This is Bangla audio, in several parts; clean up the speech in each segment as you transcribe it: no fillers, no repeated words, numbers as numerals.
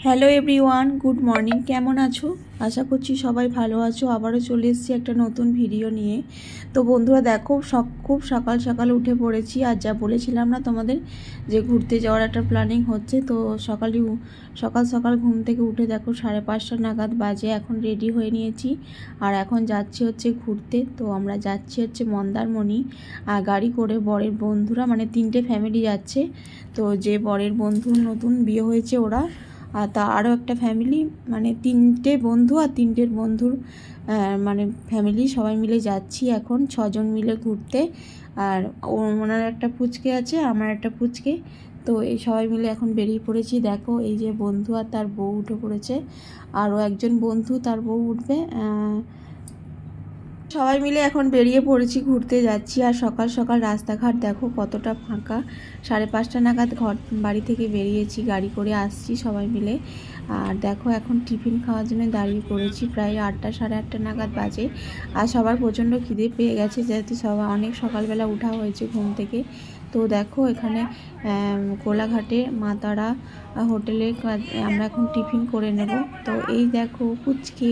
Hello everyone, good morning. কেমন আছো? আশা করছি সবাই ভালো আছো। আবারও চলে এসেছি একটা নতুন ভিডিও নিয়ে। তো বন্ধুরা দেখো, খুব সকাল সকাল উঠে পড়েছি। আর যা বলেছিলাম না তোমাদের যে ঘুরতে যাওয়ার একটা প্ল্যানিং হচ্ছে, তো সকাল সকাল ঘুম থেকে উঠে দেখো 5:30 নাগাদ বাজে। এখন রেডি হয়ে নিয়েছি আর এখন যাচ্ছি হচ্ছে ঘুরতে। তো আমরা যাচ্ছি হচ্ছে মন্দারমণি আর গাড়ি করে। বরের বন্ধুরা মানে 3টে ফ্যামিলি যাচ্ছে। তো যে বরের বন্ধুর নতুন বিয়ে হয়েছে ওরা, আর তা আরও একটা ফ্যামিলি, মানে 3টে বন্ধু আর 3টের বন্ধুর মানে ফ্যামিলি, সবাই মিলে যাচ্ছি এখন 6জন মিলে ঘুরতে। আর ওনার একটা পুচকে আছে, আমার একটা পুচকে। তো এই সবাই মিলে এখন বেরিয়ে পড়েছি। দেখো এই যে বন্ধু আর তার বউ উঠে পড়েছে, আরও একজন বন্ধু তার বউ উঠবে। সবাই মিলে এখন বেরিয়ে পড়েছি, ঘুরতে যাচ্ছি। আর সকাল সকাল রাস্তাঘাট দেখো কতটা ফাঁকা। 5:30 নাগাদ বাড়ি থেকে বেরিয়েছি, গাড়ি করে আসছি সবাই মিলে। আর দেখো এখন টিফিন খাওয়ার জন্য দাঁড়িয়ে পড়েছি। প্রায় 8টা 8:30 নাগাদ বাজে। আর সবার প্রচণ্ড খিদে পেয়ে গেছে, যেহেতু সবাই অনেক সকালবেলা উঠা হয়েছে ঘুম থেকে। তো দেখো এখানে কোলাঘাটে মা তারা হোটেলে আমরা এখন টিফিন করে নেব। তো এই দেখো পুচকে,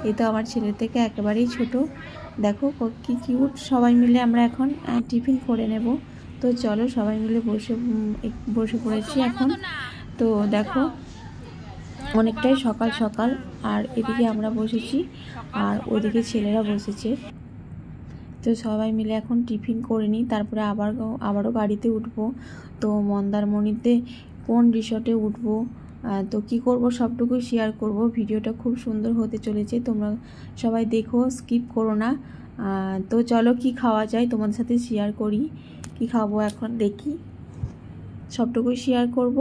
এই তো আমার ছেলের থেকে একেবারেই ছোট। দেখো কি কিউট। সবাই মিলে আমরা এখন টিফিন করে নেব। তো চলো সবাই মিলে বসে পড়েছি এখন। তো দেখো অনেকটাই সকাল সকাল, আর এদিকে আমরা বসেছি আর ওদিকে ছেলেরা বসেছে। তো সবাই মিলে এখন টিফিন করে নিই, তারপরে আবারও গাড়িতে উঠবো। তো মন্দারমণিতে কোন রিসর্টে উঠবো, তো কি করব সবটুকুই শেয়ার করব। ভিডিওটা খুব সুন্দর হতে চলেছে, তোমরা সবাই দেখো, স্কিপ করো না। তো চলো কি খাওয়া যায় তোমাদের সাথে শেয়ার করি। কি খাবো এখন দেখি, সবটুকুই শেয়ার করব।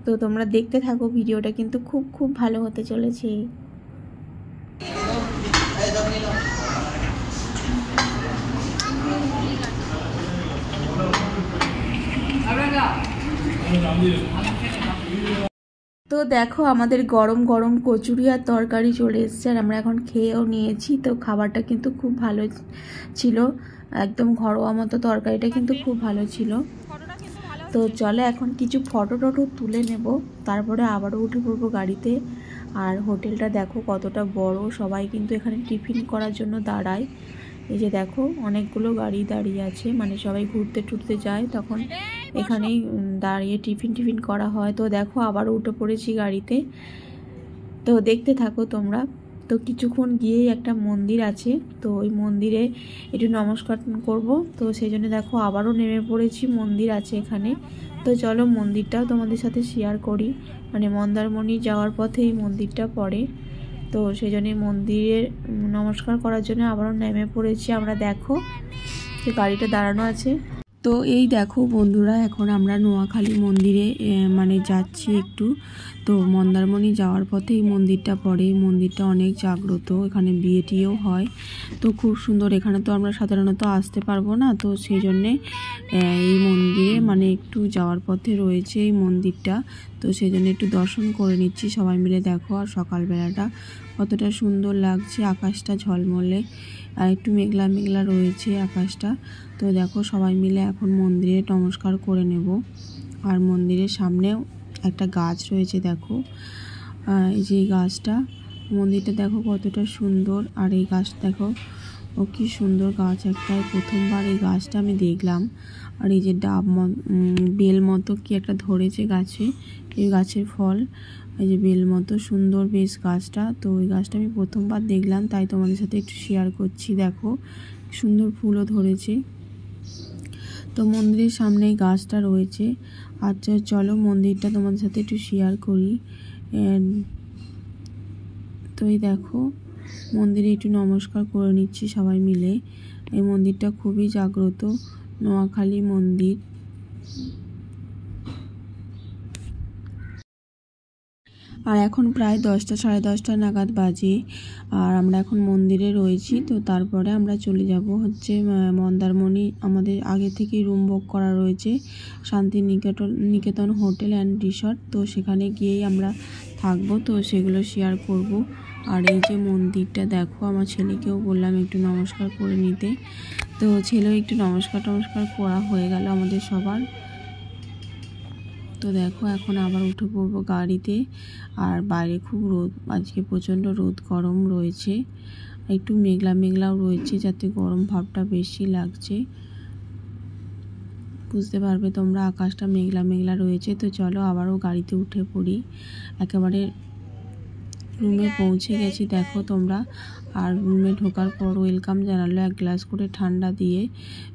তো তোমরা দেখতে থাকো, ভিডিওটা কিন্তু খুব খুব ভালো হতে চলেছে। তো দেখো আমাদের গরম গরম কচুরি আর তরকারি চলে এসছে, আর আমরা এখন খেয়েও নিয়েছি। তো খাবারটা কিন্তু খুব ভালো ছিল, একদম ঘরোয়া মতো। তরকারিটা কিন্তু খুব ভালো ছিল। তো চলে এখন কিছু ফটো টটো তুলে নেব, তারপরে আবারও উঠে পড়বো গাড়িতে। আর হোটেলটা দেখো কতটা বড়, সবাই কিন্তু এখানে টিফিন করার জন্য দাঁড়ায়। এই যে দেখো অনেকগুলো গাড়ি দাঁড়িয়ে আছে, মানে সবাই ঘুরতে টুরতে যায় তখন এখানেই দাঁড়িয়ে টিফিন করা হয়। তো দেখো আবারও উঠে পড়েছি গাড়িতে। তো দেখতে থাকো তোমরা। তো কিছুক্ষণ গিয়েই একটা মন্দির আছে, তো ওই মন্দিরে একটু নমস্কার করব। তো সেই জন্য দেখো আবারও নেমে পড়েছি, মন্দির আছে এখানে। তো চলো মন্দিরটাও তোমাদের সাথে শেয়ার করি। মানে মন্দারমণি যাওয়ার পথে এই মন্দিরটা পড়ে, তো সেই জন্য মন্দিরে নমস্কার করার জন্য আবারও নেমে পড়েছি আমরা। দেখো যে গাড়িটা দাঁড়ানো আছে। তো এই দেখো বন্ধুরা, এখন আমরা নোয়াখালী মন্দিরে মানে যাচ্ছি একটু। তো মন্দারমণি যাওয়ার পথে এই মন্দিরটা পড়ে। এই মন্দিরটা অনেক জাগ্রত, এখানে বিয়ে টিয়েও হয়। তো খুব সুন্দর। এখানে তো আমরা সাধারণত আসতে পারবো না, তো সেই জন্যে এই মন্দিরে মানে একটু যাওয়ার পথে রয়েছে এই মন্দিরটা। তো সেই জন্য একটু দর্শন করে নিচ্ছি সবাই মিলে। দেখো আর সকালবেলাটা কতটা সুন্দর লাগছে, আকাশটা ঝলমলে আর একটু মেঘলা মেঘলা রয়েছে আকাশটা। তো দেখো সবাই মিলে এখন মন্দিরে নমস্কার করে নেব। আর মন্দিরের সামনেও একটা গাছ রয়েছে দেখো, এই যে গাছটা, মন্দিরটা দেখো কতটা সুন্দর। আর এই গাছ দেখো ও কি সুন্দর গাছ একটা, প্রথমবার এই গাছটা আমি দেখলাম। আর এই যে বেল মতো কি একটা ধরেছে গাছে, এই গাছের ফল, এই যে বেল মতো সুন্দর বেশ গাছটা। তো ওই গাছটা আমি প্রথমবার দেখলাম, তাই তোমাদের সাথে একটু শেয়ার করছি। দেখো সুন্দর ফুলও ধরেছে। তো মন্দিরের সামনে গাছটা রয়েছে। আচ্ছা চলো মন্দিরটা তোমাদের সাথে একটু শেয়ার করি। তো এই দেখো মন্দিরে একটু নমস্কার করে নিচ্ছি সবাই মিলে। এই মন্দিরটা খুবই জাগ্রত, নোয়াখালী মন্দির। আর এখন প্রায় 10টা 10:30 নাগাদ বাজে, আর আমরা এখন মন্দিরে রয়েছি। তো তারপরে আমরা চলে যাব হচ্ছে মন্দারমণি। আমাদের আগে থেকেই রুম বুক করা রয়েছে শান্তিনিকেতন হোটেল অ্যান্ড রিসর্ট। তো সেখানে গিয়েই আমরা থাকবো, তো সেগুলো শেয়ার করব। আর এই যে মন্দিরটা দেখো, আমার ছেলেকেও বললাম একটু নমস্কার করে নিতে। তো ছেলেও একটু নমস্কার করা হয়ে গেল আমাদের সবার। তো দেখো এখন আবার উঠে পড়বো গাড়িতে। আর বাইরে খুব রোদ, আজকে প্রচণ্ড রোদ গরম রয়েছে, একটু মেঘলা মেঘলাও রয়েছে, যাতে গরম ভাবটা বেশি লাগছে। বুঝতে পারবে তোমরা, আকাশটা মেঘলা মেঘলা রয়েছে। তো চলো আবারও গাড়িতে উঠে পড়ি। একেবারে রুমে পৌঁছে গেছি দেখো তোমরা। আর রুমে ঢোকার পর ওয়েলকাম জানালো এক গ্লাস করে ঠান্ডা দিয়ে।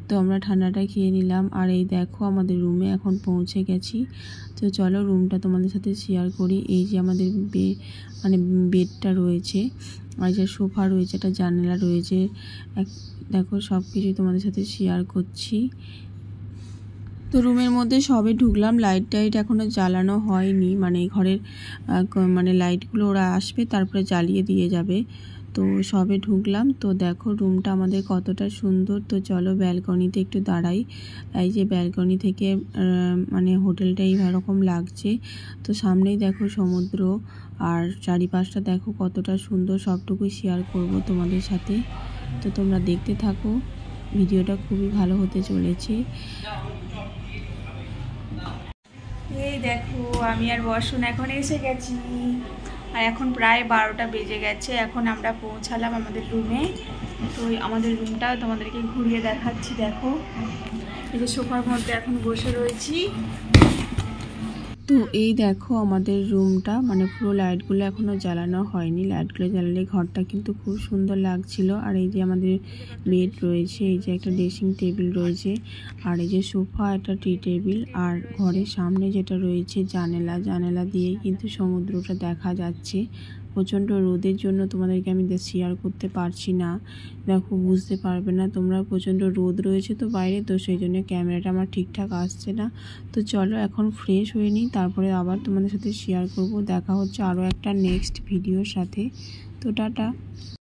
তো আমরা ঠান্ডাটা খেয়ে নিলাম। আর এই দেখো আমাদের রুমে এখন পৌঁছে গেছি। তো চলো রুমটা তোমাদের সাথে শেয়ার করি। এই যে আমাদের বেডটা রয়েছে, আর যে সোফা রয়েছে, একটা জানালা রয়েছে, দেখো সব কিছু তোমাদের সাথে শেয়ার করছি। তো রুমের মধ্যে সবে ঢুকলাম, লাইট টাইট এখনও জ্বালানো হয়নি, মানে ঘরের লাইটগুলো ওরা আসবে তারপরে জ্বালিয়ে দিয়ে যাবে। তো সবে ঢুকলাম। তো দেখো রুমটা আমাদের কতটা সুন্দর। তো চলো ব্যালকনিতে একটু দাঁড়াই। এই যে ব্যালকনি থেকে হোটেলটা এইরকম লাগছে। তো সামনেই দেখো সমুদ্র, আর চারিপাশটা দেখো কতটা সুন্দর। সবটুকুই শেয়ার করব তোমাদের সাথে। তো তোমরা দেখতে থাকো, ভিডিওটা খুবই ভালো হতে চলেছে। এই দেখো আমি আর বর্ষণ এখন এসে গেছি, আর এখন প্রায় 12টা বেজে গেছে। এখন আমরা পৌঁছালাম আমাদের রুমে। তো আমাদের রুমটাও তোমাদেরকে ঘুরিয়ে দেখাচ্ছি। দেখো এই যে সোফার মধ্যে এখন বসে রয়েছি। তো এই দেখো আমাদের রুমটা, পুরো লাইটগুলো এখনও জ্বালানো হয়নি। লাইটগুলো জ্বালালে ঘরটা কিন্তু খুব সুন্দর লাগছিল। আর এই যে আমাদের বেড রয়েছে, এই যে একটা ড্রেসিং টেবিল রয়েছে, আর এই যে সোফা, একটা টি টেবিল, আর ঘরের সামনে যেটা রয়েছে জানালা দিয়ে কিন্তু সমুদ্রটা দেখা যাচ্ছে। প্রচণ্ড রোদের জন্য তোমাদেরকে আমি শেয়ার করতে পারছি না, দেখো বুঝতে পারবে না তোমরা। প্রচণ্ড রোদ রয়েছে তো বাইরে, তো সেই জন্য ক্যামেরাটা আমার ঠিকঠাক আসছে না। তো চলো এখন ফ্রেশ হয়ে নিই, তারপরে আবার তোমাদের সাথে শেয়ার করব। দেখা হচ্ছে আরও একটা নেক্সট ভিডিওর সাথে। তো টাটা।